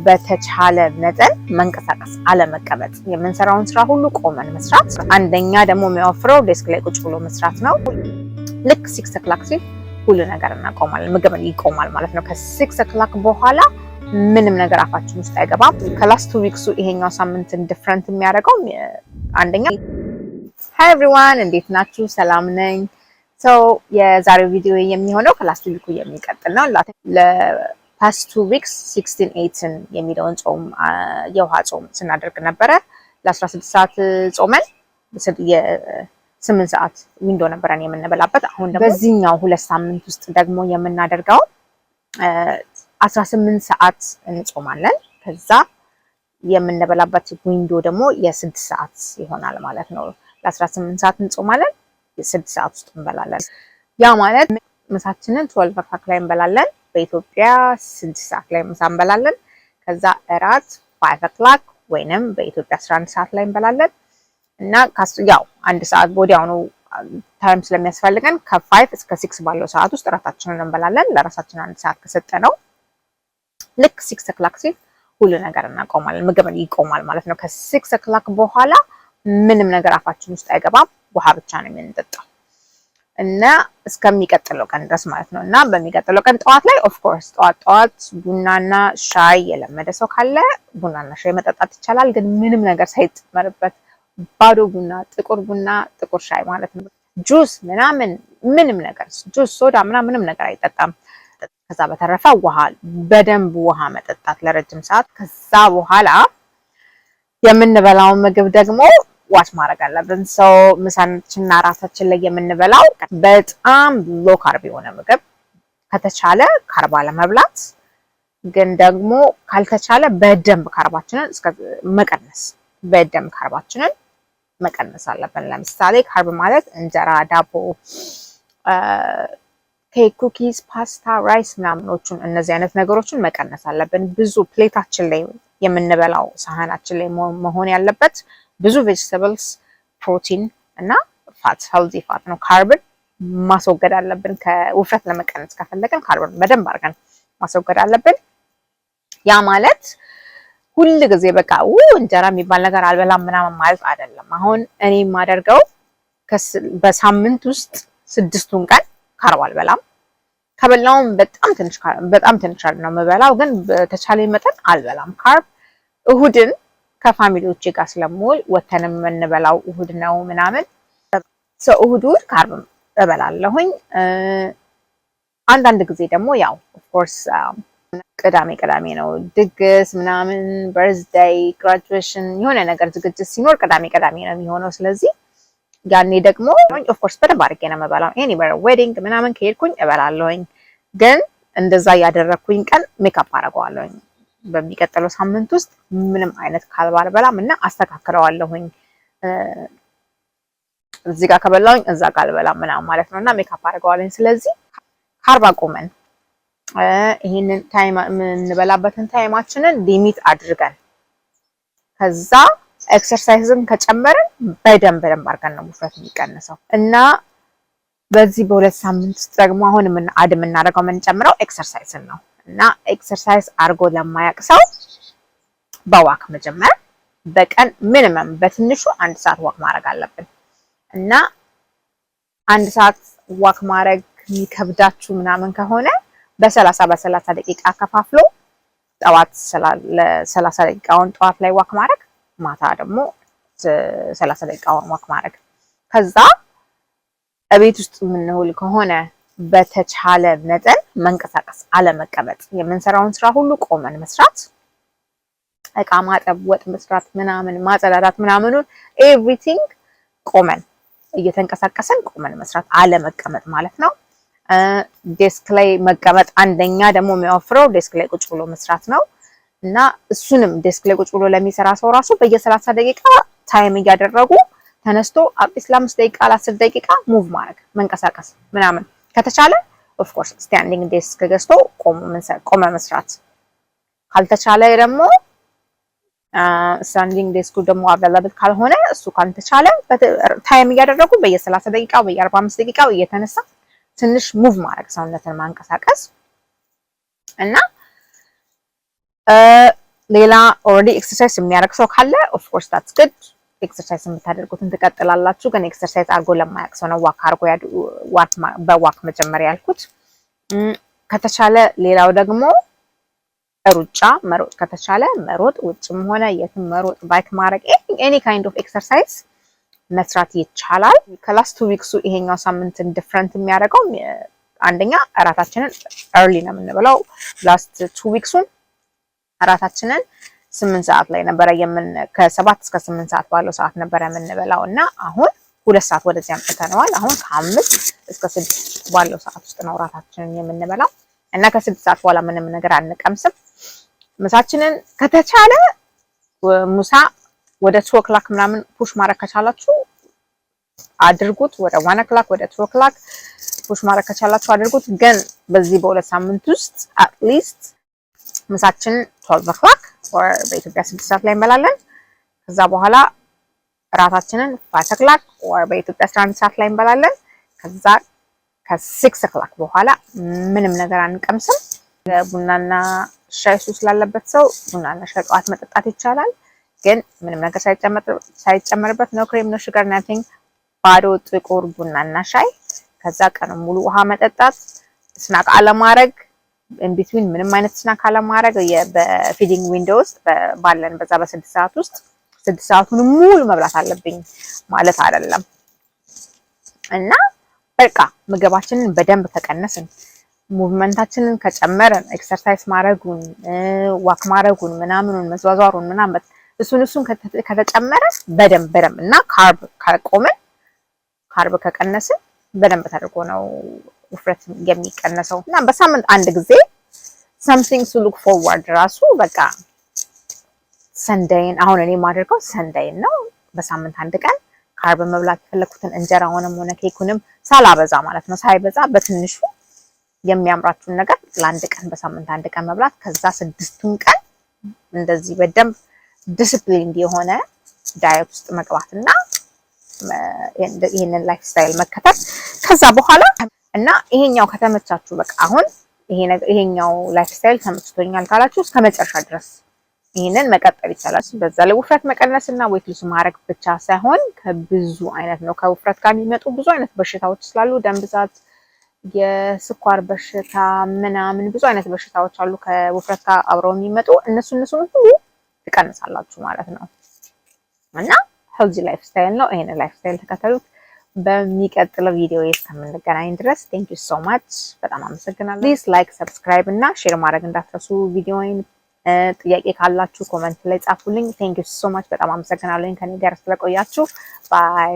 በተቻለ መጠን መንቀሳቀስ አለመቀመጥ የምንሰራውን ስራ ሁሉ ቆመን መስራት አንደኛ ደግሞ የሚያወፍረው ዴስክ ላይ ቁጭ ብሎ መስራት ነው ልክ 6 o'clock ሲል ሁሉ ነገር እናቆማለን ምግብ ይቆማል ማለት ነው ከ6 o'clock በኋላ ምንም ነገር አፋችን ውስጥ አይገባም ከላስት 2 weeks ይሄኛው ሳምንትን ዲፈረንት የሚያደርገው አንደኛ Hi everyone እንዴት ናችሁ ሰላም ነኝ so የዛሬው ቪዲዮ የሚሆነው ከላስት ዊክ የሚቀጥል ነው past 2 weeks 16-18 የሚለውን ጾም የውሃ ጾም ስናደርግ ነበር ለ16 ሰዓት ጾመን የ8 ሰዓት ዊንዶ ነበረን የምንበላበት አሁን ደግሞ በዚህኛው 2 ሳምንት ውስጥ ደግሞ የምናደርገው 18 ሰዓት እንጾማለን ከዛ የምንበላበት ዊንዶ ደግሞ የ6 ሰዓት ይሆናል ማለት ነው ለ18 ሰዓት እንጾማለን የ6 ሰዓት ውስጥ እንበላለን ያ ማለት ምሳችንን 12 o'clock ላይ እንበላለን በኢትዮጵያ 6 ሰዓት ላይ ምሳ እንበላለን ከዛ እራት 5 o'clock ወይንም በኢትዮጵያ 11 ሰዓት ላይ እንበላለን እና ያው አንድ ሰዓት ወዲያው ነው ታይም ስለሚያስፈልገን ከ5 እስከ 6 ባለው ሰዓት ውስጥ እራታችንን እንበላለን ለራሳችን አንድ ሰዓት ከሰጠነው ልክ 6 o'clock ሲል ሁሉ ነገር እናቆማለን ምግብ ይቆማል ማለት ነው ከ6 o'clock በኋላ ምንም ነገር አፋችን ውስጥ አይገባም ውሃ ብቻ ነው የምንጠጣው እና እስከሚቀጥለው ቀን ድረስ ማለት ነው እና በሚቀጥለው ቀን ጠዋት ላይ ኦፍ ኮርስ ጠዋት ቡናና ሻይ የለመደ ሰው ካለ ቡናና ሻይ መጠጣት ይቻላል ግን ምንም ነገር ሳይጨመርበት ባዶ ቡና ጥቁር ሻይ ማለት ነው ጁስ ምንም ነገር ጁስ ሶዳ ምንም ነገር አይጠጣም ከዛ በተረፈ ውሃ በደንብ ውሃ መጠጣት ለረጅም ሰዓት ከዛ በኋላ የምንበላው ምግብ ደግሞ ዋች ማድረግ አለብን ሰው ምሳችንና ራሳችን ላይ የምንበላው በጣም ሎ ካርብ የሆነ ምግብ ከተቻለ ካርብ አለመብላት ግን ደግሞ ካልተቻለ በደንብ ካርባችንን መቀነስ አለብን ለምሳሌ ካርብ ማለት እንጀራ ዳቦ ኬክ ኩኪስ ፓስታ ራይስ ምናምኖቹን እነዚህ አይነት ነገሮችን መቀነስ አለብን ብዙ ፕሌታችን ላይ የምንበላው ሳህናችን ላይ መሆን ያለበት ብዙ ቬጂቴብልስ ፕሮቲን እና ፋት ሄልዚ ፋት ነው ካርብን ማስወገድ አለብን ከውፍረት ለመቀነስ ከፈለግን ካርብን በደንብ አድርገን ማስወገድ አለብን ያ ማለት ሁሉ ጊዜ በቃ እንጀራ የሚባል ነገር አልበላም ምናምን ማለት አይደለም አሁን እኔ የማደርገው በሳምንት ውስጥ 6ቱን ቀን ካርብ አልበላም ከበላውም በጣም ትንሽ ነው የምበላው ግን በተቻለኝ መጠን አልበላም ካርብ እሁድን ከፋሚሊዎቼ ጋር ስለምውል ወተንም የምንበላው እሁድ ነው ምናምን እሁድ ካርብ እበላለሁኝ አንዳንድ ጊዜ ደግሞ ያው ኦፍ ኮርስ ቅዳሜ ነው ድግስ ምናምን በርዝዴይ ግራጁዌሽን የሆነ ነገር ዝግጅት ሲኖር ቅዳሜ ነው የሚሆነው ስለዚህ ያኔ ደግሞ ኦፍ ኮርስ በደንብ አድርጌ ነው የምበላው ኤኒዌር ዌዲንግ ምናምን ከሄድኩኝ እበላለሁኝ ግን እንደዛ ያደረኩኝ ቀን ሜካፕ አደርገዋለሁኝ በሚቀጥለው ሳምንት ውስጥ ምንም አይነት ካርብ አልበላም እና አስተካክለዋለሁኝ እዚህ ጋር ከበላሁኝ እዛ ጋር አልበላም ምናምን ማለት ነውና ሜካፕ አደርገዋለሁኝ ስለዚህ ካርብ አቆመን ይሄንን ታይም የምንበላበትን ታይማችንን ሊሚት አድርገን ከዛ ኤክሰርሳይዝን ከጨመርን በደንብ አድርገን ነው ውፍረት የሚቀንሰው እና በዚህ በሁለት ሳምንት ውስጥ ደግሞ አሁን የምናደርገው የምንጨምረው ኤክሰርሳይዝን ነው እና ኤክሰርሳይዝ አድርጎ ለማያውቅ ሰው በዋክ መጀመር በቀን ሚኒመም በትንሹ 1 ሰዓት ዋክ ማድረግ አለብን እና 1 ሰዓት ዋክ ማድረግ ይከብዳችሁ ምናምን ከሆነ በ30 ደቂቃ ከፋፍሎ ጠዋት ለ30 ደቂቃውን ጠዋት ላይ ዋክ ማድረግ ማታ ደግሞ 30 ደቂቃውን ዋክ ማድረግ ከዛ እቤት ውስጥ የምንውል ከሆነ በተቻለ መጠን መንቀሳቀስ አለመቀመጥ የምንሰራውን ስራ ሁሉ ቆመን መስራት እቃ ማጠብ ወጥ መስራት ምናምን ማጸዳዳት ምናምኑን ኤቭሪቲንግ ቆመን እየተንቀሳቀሰን ቆመን መስራት አለመቀመጥ ማለት ነው ዴስክ ላይ መቀመጥ አንደኛ ደግሞ የሚያወፍረው ዴስክ ላይ ቁጭ ብሎ መስራት ነው እና እሱንም ዴስክ ላይ ቁጭ ብሎ ለሚሰራ ሰው ራሱ በየ30 ደቂቃ ታይም እያደረጉ ተነስቶ አትሊስት ለ5 ደቂቃ ለ10 ደቂቃ ሙቭ ማድረግ መንቀሳቀስ ምናምን ከተቻለ ኦፍ ኮርስ ስታንዲንግ ዴስክ ገዝቶ ቆመ መስራት ካልተቻለ ደግሞ ስታንዲንግ ዴስኩ ደግሞ አቬለብል ካልሆነ እሱ ካልተቻለ ታይም እያደረጉ በየ30 ደቂቃ በየ45 ደቂቃ እየተነሳ ትንሽ ሙቭ ማድረግ ሰውነትን ማንቀሳቀስ እና ሌላ ኦልሬዲ ኤክሰርሳይዝ የሚያደርግ ሰው ካለ ኦፍ ኮርስ ዳትስ ጉድ ኤክሰርሳይዝ የምታደርጉትን ትቀጥላላችሁ። ግን ኤክሰርሳይዝ አድርጎ ለማያውቅ ሰው ነው ዋክ አድርጎ በዋክ መጀመሪያ ያልኩት። ከተቻለ ሌላው ደግሞ ሩጫ መሮጥ ከተቻለ መሮጥ፣ ውጭም ሆነ የትም መሮጥ፣ ባይክ ማድረግ ኤኒ ካይንድ ኦፍ ኤክሰርሳይዝ መስራት ይቻላል። ከላስት 2 ዊክሱ ይሄኛው ሳምንትን ዲፍረንት የሚያደርገው አንደኛ እራታችንን early ነው የምንበላው። ላስት 2 ዊክሱን እራታችንን 8 ሰዓት ላይ ነበረ ከ7 እስከ 8 ሰዓት ባለው ሰዓት ነበረ የምንበላው እና አሁን 2 ሰዓት ወደዚህ አምጥተነዋል። አሁን ከ5 እስከ 6 ባለው ሰዓት ውስጥ ነው እራታችንን የምንበላው እና ከ6 ሰዓት በኋላ ምንም ነገር አንቀምስም። ምሳችንን ከተቻለ ሙሳ ወደ 2 o'clock ምናምን ፑሽ ማድረግ ከቻላችሁ አድርጉት። ወደ 1 o'clock ወደ 2 o'clock ፑሽ ማድረግ ከቻላችሁ አድርጉት። ግን በዚህ በሁለት ሳምንት ውስጥ አትሊስት ምሳችንን 12 o'clock or በኢትዮጵያ 6 ሰዓት ላይ እንበላለን። ከዛ በኋላ እራታችንን 5 o'clock or በኢትዮጵያ 11 ሰዓት ላይ እንበላለን። ከዛ ከ6 o'clock በኋላ ምንም ነገር አንቀምስም። ቡናና ሻይ ሱስ ላለበት ሰው ቡናና ሻይ ጠዋት መጠጣት ይቻላል። ግን ምንም ነገር ሳይጨመርበት ነው ክሬም ነው ሹገር ናቲንግ ባዶ ጥቁር ቡናና ሻይ። ከዛ ቀኑን ሙሉ ውሃ መጠጣት፣ ስናክ አለማድረግ፣ ኢን ቢትዊን ምንም አይነት ስናክ አለማድረግ። በፊዲንግ ዊንዶው ውስጥ ባለን በዛ በ6 ሰዓት ውስጥ 6 ሰዓቱን ሙሉ መብላት አለብኝ ማለት አይደለም። እና በቃ ምግባችንን በደንብ ከቀነስን ሙቭመንታችንን ከጨመረን ኤክሰርሳይዝ ማድረጉን ዋክ ማድረጉን ምናምኑን መዟዟሩን ምናምን እሱን ከተጨመረ በደንብ እና ካርብ ካቆመን ካርብ ከቀነስን በደንብ ተደርጎ ነው ውፍረት የሚቀነሰው። እና በሳምንት አንድ ጊዜ something to look forward ራሱ በቃ ሰንደይን አሁን እኔ የማደርገው ሰንደይን ነው። በሳምንት አንድ ቀን ካርብ መብላት የፈለኩትን እንጀራውንም ሆነ ኬኩንም ሳላበዛ ማለት ነው ሳይበዛ በትንሹ የሚያምራችሁን ነገር ለአንድ ቀን በሳምንት አንድ ቀን መብላት። ከዛ 6ቱን ቀን እንደዚህ በደንብ ዲሲፕሊን የሆነ ዳየት ውስጥ መግባትና ይሄንን ላይፍ ስታይል መከተል። ከዛ በኋላ እና ይሄኛው ከተመቻችሁ በቃ አሁን ይሄኛው ላይፍ ስታይል ተመችቶኛል ካላችሁ እስከ መጨረሻ ድረስ ይሄንን መቀጠል ይቻላል። በዛ ላይ ውፍረት መቀነስና ዌት ሉዝ ማድረግ ብቻ ሳይሆን ከብዙ አይነት ነው ከውፍረት ጋር የሚመጡ ብዙ አይነት በሽታዎች ስላሉ ደም ብዛት፣ የስኳር በሽታ ምናምን ብዙ አይነት በሽታዎች አሉ ከውፍረት ጋር አብረው የሚመጡ እነሱን ሁሉ ትቀንሳላችሁ ማለት ነው። እና ሄልዚ ላይፍ ስታይል ነው። ይሄን ላይፍ ስታይል ተከተሉት። በሚቀጥለው ቪዲዮ እስከምንገናኝ ድረስ ቴንክ ዩ ሶ ማች በጣም አመሰግናለሁ። ፕሊዝ ላይክ፣ ሰብስክራይብ እና ሼር ማድረግ እንዳትረሱ። ቪዲዮውን ጥያቄ ካላችሁ ኮሜንት ላይ ጻፉልኝ። ቴንክ ዩ ሶ ማች በጣም አመሰግናለሁ ከኔ ጋር ስለቆያችሁ። ባይ